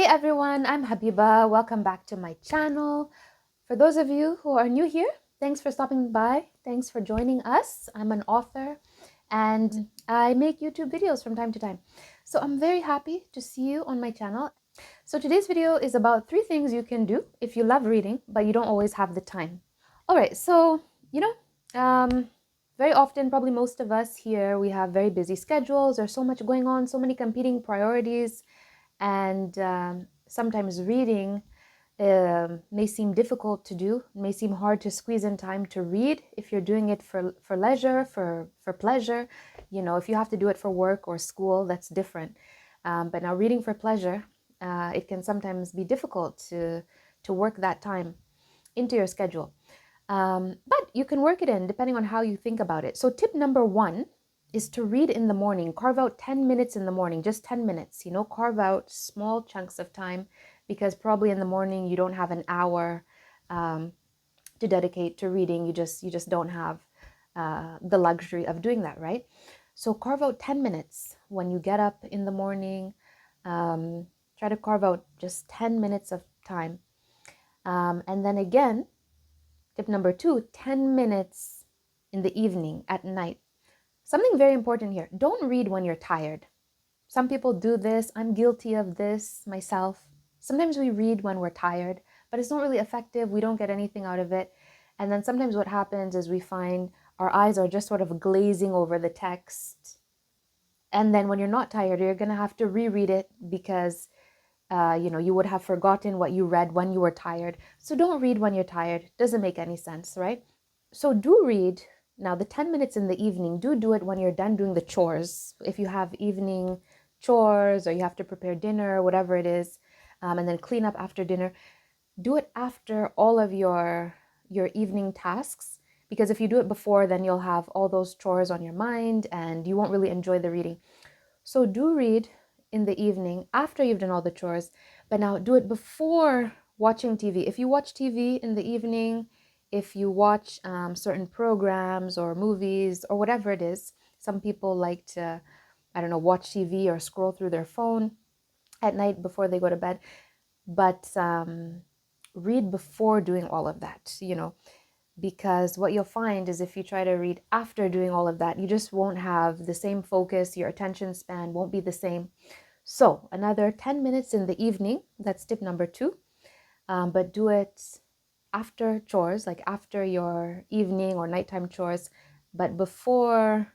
everyone, I'm Habiba. Welcome back to my channel. For those of you who are new here, thanks for stopping by. Thanks for joining us. I'm an author and I make YouTube videos from time to time. So I'm very happy to see you on my channel. So today's video is about 3 things you can do if you love reading, but you don't always have the time. All right, so, very often, probably most of us here, we have very busy schedules. There's so much going on, so many competing priorities. And sometimes reading may seem difficult to do, may seem hard to squeeze in time to read if you're doing it for leisure, for pleasure. You know, if you have to do it for work or school, that's different. But now reading for pleasure, it can sometimes be difficult to work that time into your schedule. But you can work it in depending on how you think about it. So tip number 1 is to read in the morning. Carve out 10 minutes in the morning, just 10 minutes, carve out small chunks of time, because probably in the morning you don't have an hour to dedicate to reading. You just don't have the luxury of doing that, right? So carve out 10 minutes when you get up in the morning. Try to carve out just 10 minutes of time. And then again, tip number 2, 10 minutes in the evening, at night. Something very important here. Don't read when you're tired. Some people do this. I'm guilty of this myself. Sometimes we read when we're tired, but it's not really effective. We don't get anything out of it. And then sometimes what happens is we find our eyes are just sort of glazing over the text. And then when you're not tired, you're going to have to reread it because you would have forgotten what you read when you were tired. So don't read when you're tired. Doesn't make any sense, right? So do read. Now, the 10 minutes in the evening, do it when you're done doing the chores. If you have evening chores or you have to prepare dinner, whatever it is, and then clean up after dinner, do it after all of your evening tasks. Because if you do it before, then you'll have all those chores on your mind and you won't really enjoy the reading. So do read in the evening after you've done all the chores, but now do it before watching TV. If you watch TV in the evening, if you watch certain programs or movies or whatever it is, some people like to, watch TV or scroll through their phone at night before they go to bed. But read before doing all of that, because what you'll find is if you try to read after doing all of that, you just won't have the same focus. Your attention span won't be the same. So another 10 minutes in the evening, that's tip number 2. But do it after chores, like after your evening or nighttime chores, but before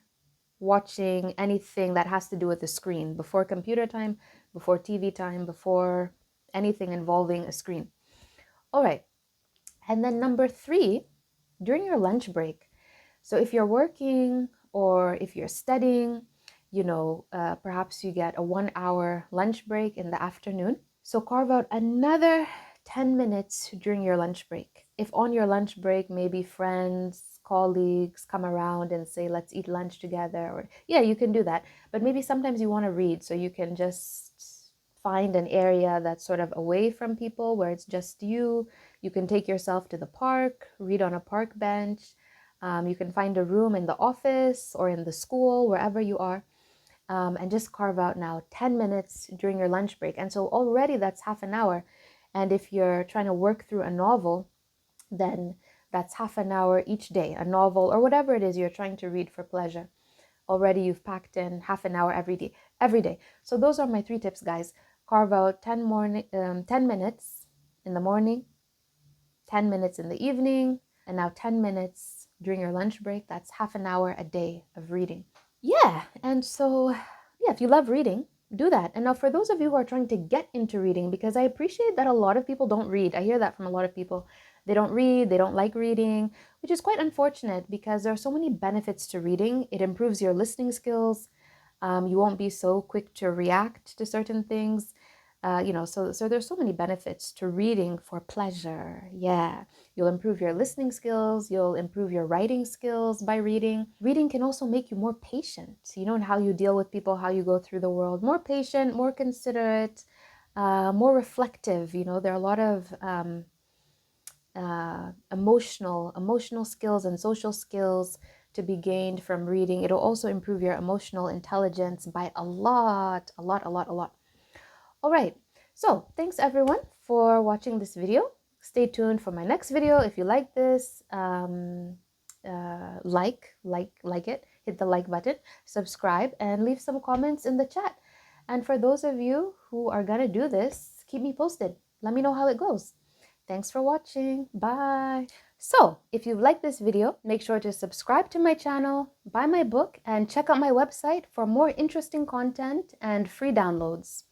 watching anything that has to do with the screen, before computer time, before TV time, before anything involving a screen. All right. And then number 3, during your lunch break. So if you're working or if you're studying, perhaps you get a 1-hour lunch break in the afternoon. So carve out another 10 minutes during your lunch break. If on your lunch break, maybe friends, colleagues come around and say, let's eat lunch together, or yeah, you can do that. But maybe sometimes you want to read, so you can just find an area that's sort of away from people where it's just you. You can take yourself to the park, read on a park bench. You can find a room in the office or in the school, wherever you are. And just carve out now 10 minutes during your lunch break. And so already that's half an hour. And if you're trying to work through a novel, then that's half an hour each day, a novel or whatever it is you're trying to read for pleasure. Already you've packed in half an hour every day. So those are my 3 tips, guys. Carve out 10 minutes in the morning, 10 minutes in the evening, and now 10 minutes during your lunch break. That's half an hour a day of reading. Yeah, and so, yeah, if you love reading, do that. And now for those of you who are trying to get into reading, because I appreciate that a lot of people don't read. I hear that from a lot of people. They don't read, they don't like reading, which is quite unfortunate because there are so many benefits to reading. It improves your listening skills. You won't be so quick to react to certain things. So there's so many benefits to reading for pleasure. Yeah, you'll improve your listening skills. You'll improve your writing skills by reading. Reading can also make you more patient, in how you deal with people, how you go through the world. More patient, more considerate, more reflective. There are a lot of emotional skills and social skills to be gained from reading. It'll also improve your emotional intelligence by a lot. All right. So thanks everyone for watching this video. Stay tuned for my next video. If you like this, like it, hit the like button, subscribe, and leave some comments in the chat. And for those of you who are gonna do this, keep me posted. Let me know how it goes. Thanks for watching. Bye. So if you've liked this video, make sure to subscribe to my channel, buy my book, and check out my website for more interesting content and free downloads.